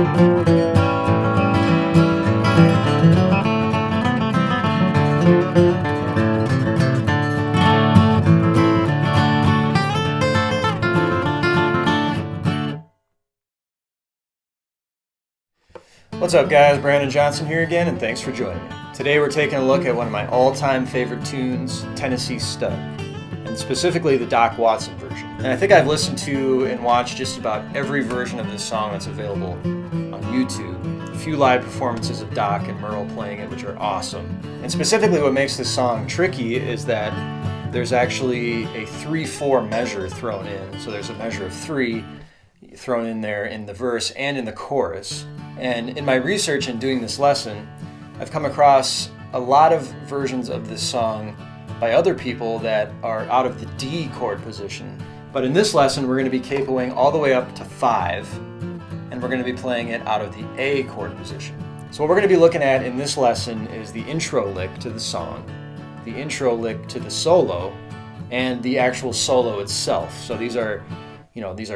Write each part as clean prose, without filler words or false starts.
What's up guys, Brandon Johnson here again, and thanks for joining me. Today we're taking a look at one of my all-time favorite tunes, Tennessee Stud, and specifically the Doc Watson version. And I think I've listened to and watched just about every version of this song that's available on YouTube. A few live performances of Doc and Merle playing it, which are awesome. And specifically what makes this song tricky is that there's actually a 3/4 measure thrown in. So there's a measure of 3 thrown in there in the verse and in the chorus. And in my research in doing this lesson, I've come across a lot of versions of this song by other people that are out of the D chord position. But in this lesson, we're going to be capoing all the way up to 5, and we're going to be playing it out of the A chord position. So what we're going to be looking at in this lesson is the intro lick to the song, the intro lick to the solo, and the actual solo itself. So these are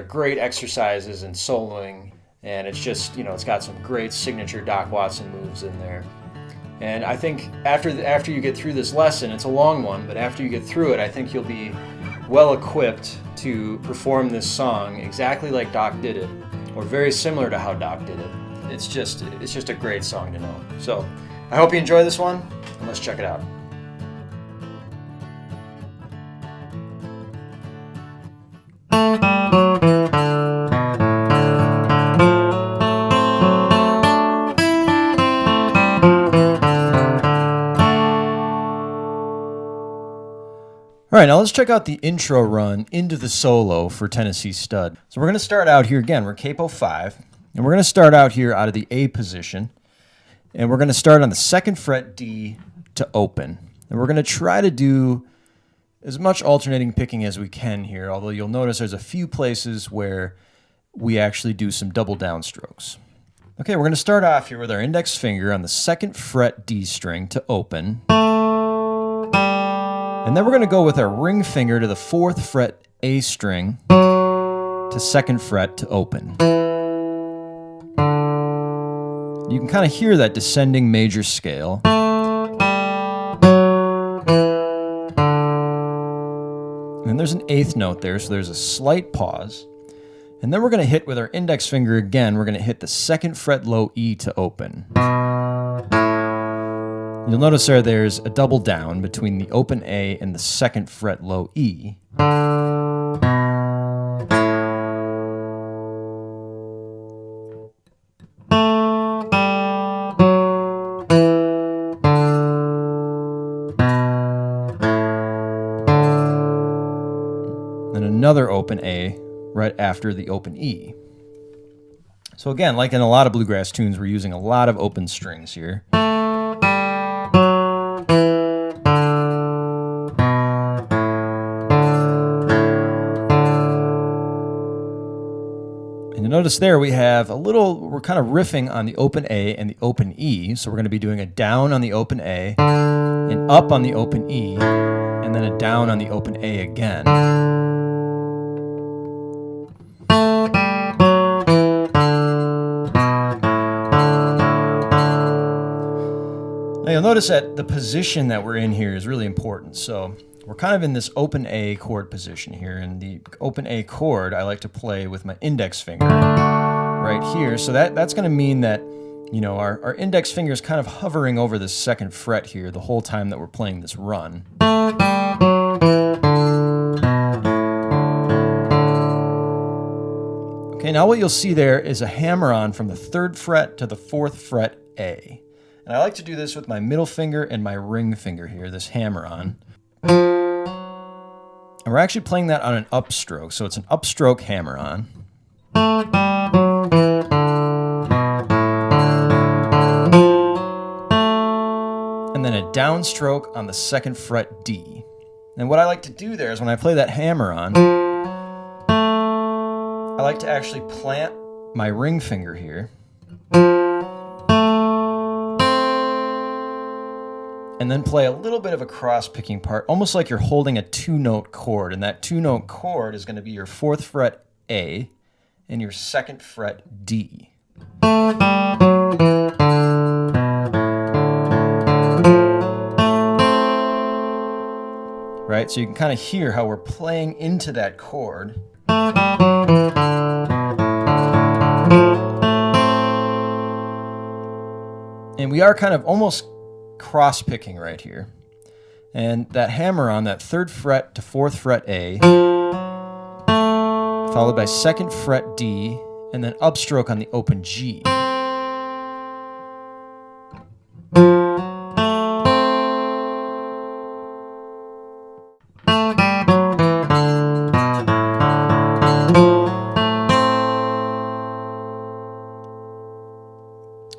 great exercises in soloing. And it's just, it's got some great signature Doc Watson moves in there. And I think after you get through this lesson, it's a long one, but after you get through it, I think you'll be well equipped to perform this song exactly like Doc did it, or very similar to how Doc did it. It's just a great song to know. So I hope you enjoy this one, and let's check it out. All right, now let's check out the intro run into the solo for Tennessee Stud. So we're going to start out here again. We're capo 5, and we're going to start out here out of the A position, and we're going to start on the 2nd fret D to open. And we're going to try to do as much alternating picking as we can here, although you'll notice there's a few places where we actually do some double downstrokes. Okay, we're going to start off here with our index finger on the 2nd fret D string to open. And then we're going to go with our ring finger to the 4th fret A string to 2nd fret to open. You can kind of hear that descending major scale. And then there's an 8th note there, so there's a slight pause. And then we're going to hit with our index finger again, we're going to hit the 2nd fret low E to open. You'll notice there's a double down between the open A and the 2nd fret low E. Then another open A right after the open E. So again, like in a lot of bluegrass tunes, we're using a lot of open strings here. Notice there we have we're kind of riffing on the open A and the open E. So we're going to be doing a down on the open A, an up on the open E, and then a down on the open A again. Now you'll notice that the position that we're in here is really important. So we're kind of in this open A chord position here, and the open A chord I like to play with my index finger right here. So that's going to mean that, our index finger is kind of hovering over the 2nd fret here the whole time that we're playing this run. Okay, now what you'll see there is a hammer-on from the 3rd fret to the 4th fret A. And I like to do this with my middle finger and my ring finger here, this hammer-on. And we're actually playing that on an upstroke, so it's an upstroke hammer-on. And then a downstroke on the 2nd fret D. And what I like to do there is when I play that hammer-on, I like to actually plant my ring finger here. And then play a little bit of a cross-picking part, almost like you're holding a 2-note chord. And that 2-note chord is going to be your 4th fret A and your 2nd fret D. Right? So you can kind of hear how we're playing into that chord. And we are kind of almost cross-picking right here. And that hammer on that 3rd fret to 4th fret A, followed by 2nd fret D, and then upstroke on the open G.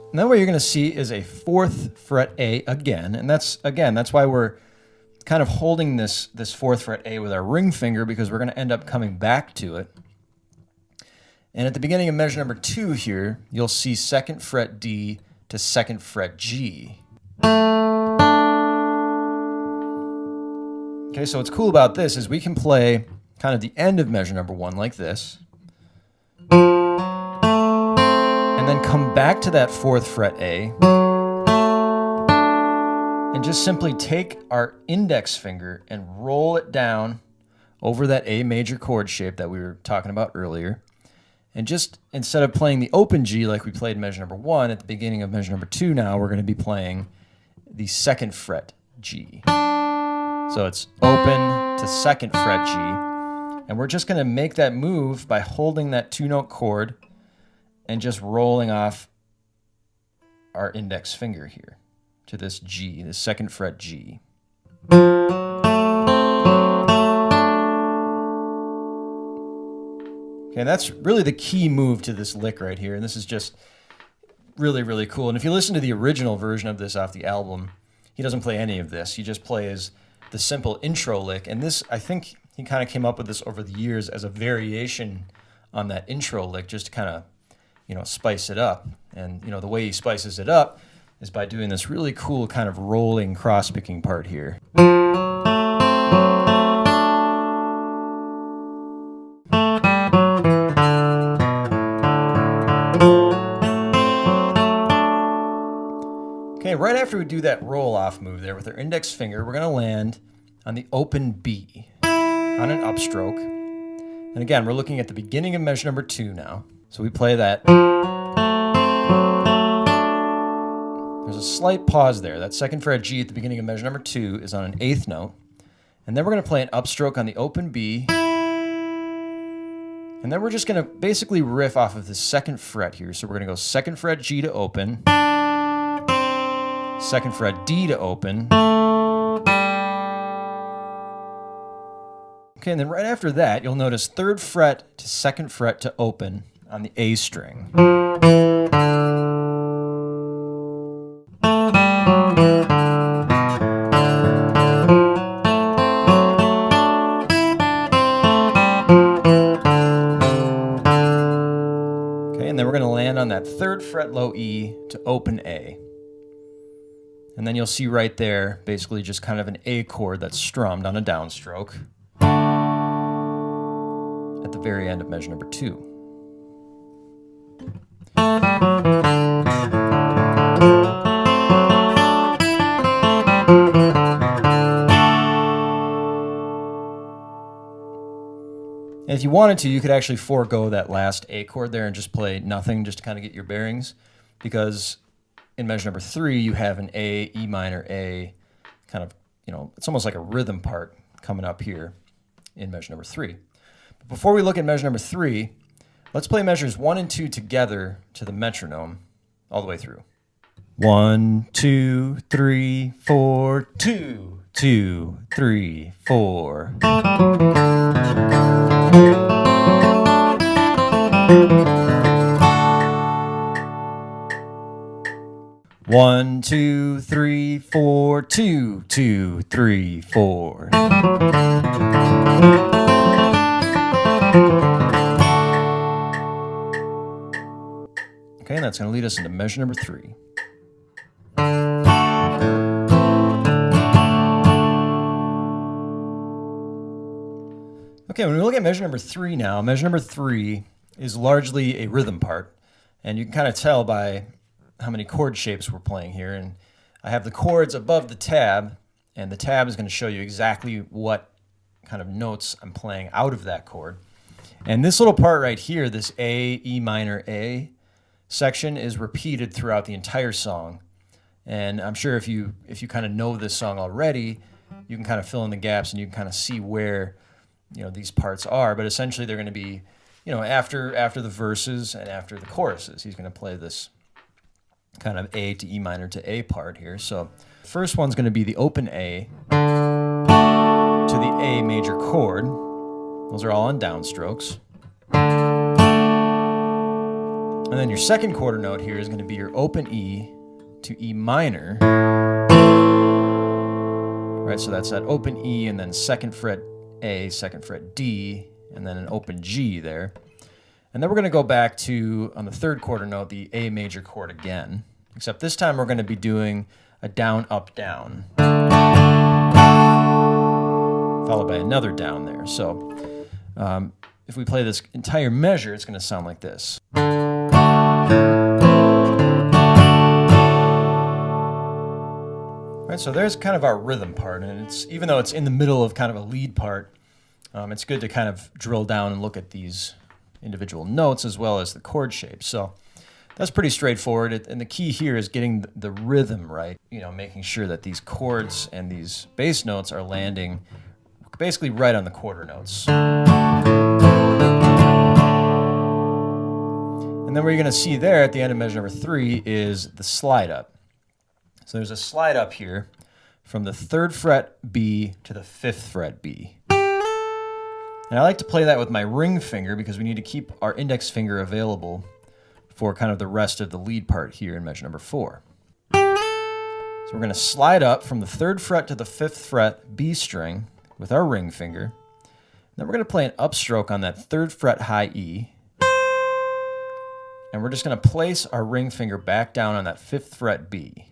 And then what you're going to see is a 4th fret A again, and that's why we're kind of holding this 4th fret A with our ring finger, because we're going to end up coming back to it. And at the beginning of measure number 2 here, you'll see 2nd fret D to 2nd fret G. Okay, so what's cool about this is we can play kind of the end of measure number 1 like this, and then come back to that 4th fret A, and just simply take our index finger and roll it down over that A major chord shape that we were talking about earlier. And just instead of playing the open G like we played measure number 1 at the beginning of measure number 2, now we're going to be playing the 2nd fret G. So it's open to 2nd fret G. And we're just going to make that move by holding that 2-note chord and just rolling off our index finger here to this G, the 2nd fret G. Okay, and that's really the key move to this lick right here, and this is just really, really cool. And if you listen to the original version of this off the album, he doesn't play any of this. He just plays the simple intro lick, and this, I think he kind of came up with this over the years as a variation on that intro lick, just to kind of, spice it up. And, the way he spices it up is by doing this really cool kind of rolling cross-picking part here. Okay, right after we do that roll-off move there with our index finger, we're going to land on the open B on an upstroke. And again, we're looking at the beginning of measure number 2 now. So we play that. There's a slight pause there. That 2nd fret G at the beginning of measure number 2 is on an 8th note. And then we're going to play an upstroke on the open B. And then we're just going to basically riff off of the 2nd fret here. So we're going to go 2nd fret G to open, 2nd fret D to open. Okay, and then right after that, you'll notice 3rd fret to 2nd fret to open on the A string. Okay, and then we're going to land on that 3rd fret low E to open A. And then you'll see right there, basically just kind of an A chord that's strummed on a downstroke at the very end of measure number 2. And if you wanted to, you could actually forego that last A chord there and just play nothing, just to kind of get your bearings, because in measure number 3, you have an A, E minor, A, kind of, it's almost like a rhythm part coming up here in measure number 3. But before we look at measure number 3, let's play measures 1 and 2 together to the metronome all the way through. 1, 2, 3, 4, 2, 2, 3, 4. One, 2, 3, 4, 2, 2, 3, 4. Okay, and that's going to lead us into measure number 3. Okay, when we look at measure number 3 now, measure number 3 is largely a rhythm part. And you can kind of tell by how many chord shapes we're playing here. And I have the chords above the tab, and the tab is going to show you exactly what kind of notes I'm playing out of that chord. And this little part right here, this A, E minor, A section is repeated throughout the entire song. And I'm sure if you kind of know this song already, you can kind of fill in the gaps and you can kind of see where, these parts are. But essentially they're going to be, after the verses and after the choruses. He's going to play this kind of A to E minor to A part here. So the first one's going to be the open A to the A major chord. Those are all on downstrokes. And then your second quarter note here is going to be your open E to E minor. Right, so that's that open E and then second fret A, second fret D, and then an open G there. And then we're going to go back to, on the third quarter note, the A major chord again. Except this time we're going to be doing a down, up, down, followed by another down there. So if we play this entire measure, it's going to sound like this. Right, so there's kind of our rhythm part, and it's, even though it's in the middle of kind of a lead part, it's good to kind of drill down and look at these individual notes as well as the chord shapes. So that's pretty straightforward, and the key here is getting the rhythm right, making sure that these chords and these bass notes are landing basically right on the quarter notes. And then what you're going to see there at the end of measure number 3 is the slide up. So there's a slide up here from the 3rd fret B to the 5th fret B. And I like to play that with my ring finger because we need to keep our index finger available for kind of the rest of the lead part here in measure number 4. So we're going to slide up from the 3rd fret to the 5th fret B string with our ring finger. Then we're going to play an upstroke on that 3rd fret high E. And we're just going to place our ring finger back down on that 5th fret B.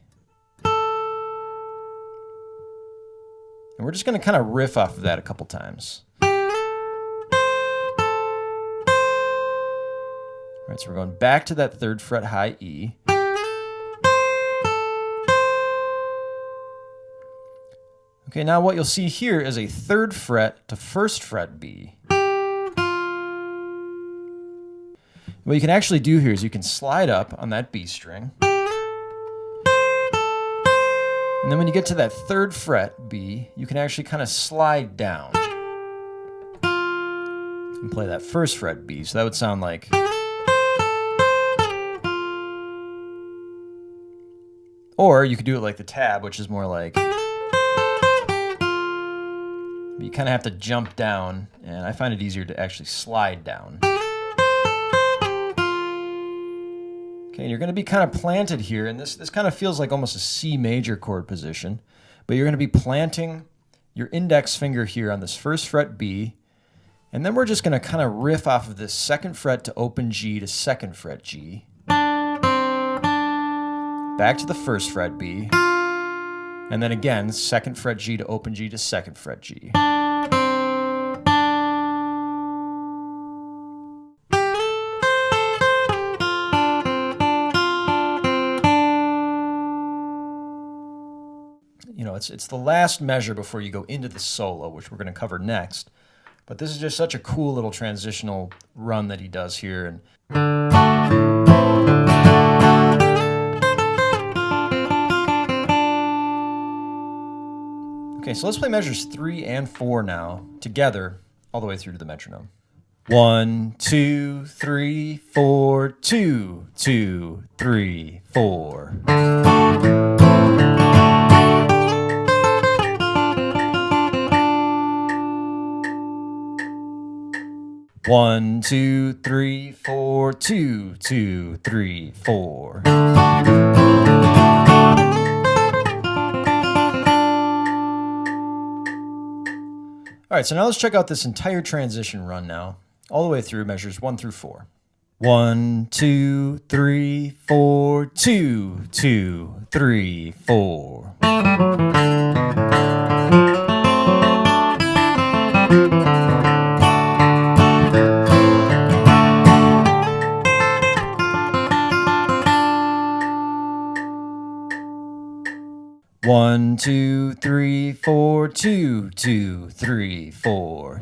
And we're just going to kind of riff off of that a couple times. All right, so we're going back to that 3rd fret high E. Okay, now what you'll see here is a 3rd fret to 1st fret B. What you can actually do here is you can slide up on that B string. And then when you get to that 3rd fret B, you can actually kind of slide down and play that 1st fret B. So that would sound like... Or you could do it like the tab, which is more like... You kind of have to jump down, and I find it easier to actually slide down. Okay, and you're going to be kind of planted here, and this kind of feels like almost a C major chord position, but you're going to be planting your index finger here on this 1st fret B, and then we're just going to kind of riff off of this 2nd fret to open G to 2nd fret G, back to the 1st fret B, and then again 2nd fret G to open G to 2nd fret G. It's the last measure before you go into the solo, which we're going to cover next. But this is just such a cool little transitional run that he does here. And okay, so let's play measures 3 and 4 now together all the way through to the metronome. 1, 2, 3, 4, 2, 2, 3, 4. 1, 2, 3, 4, 2, 2, 3, 4. All right, so now let's check out this entire transition run now, all the way through measures 1 through 4. 1, 2, 3, 4, 2, 2, 3, 4. 1, 2, 3, 4, 2, 2, 3, 4.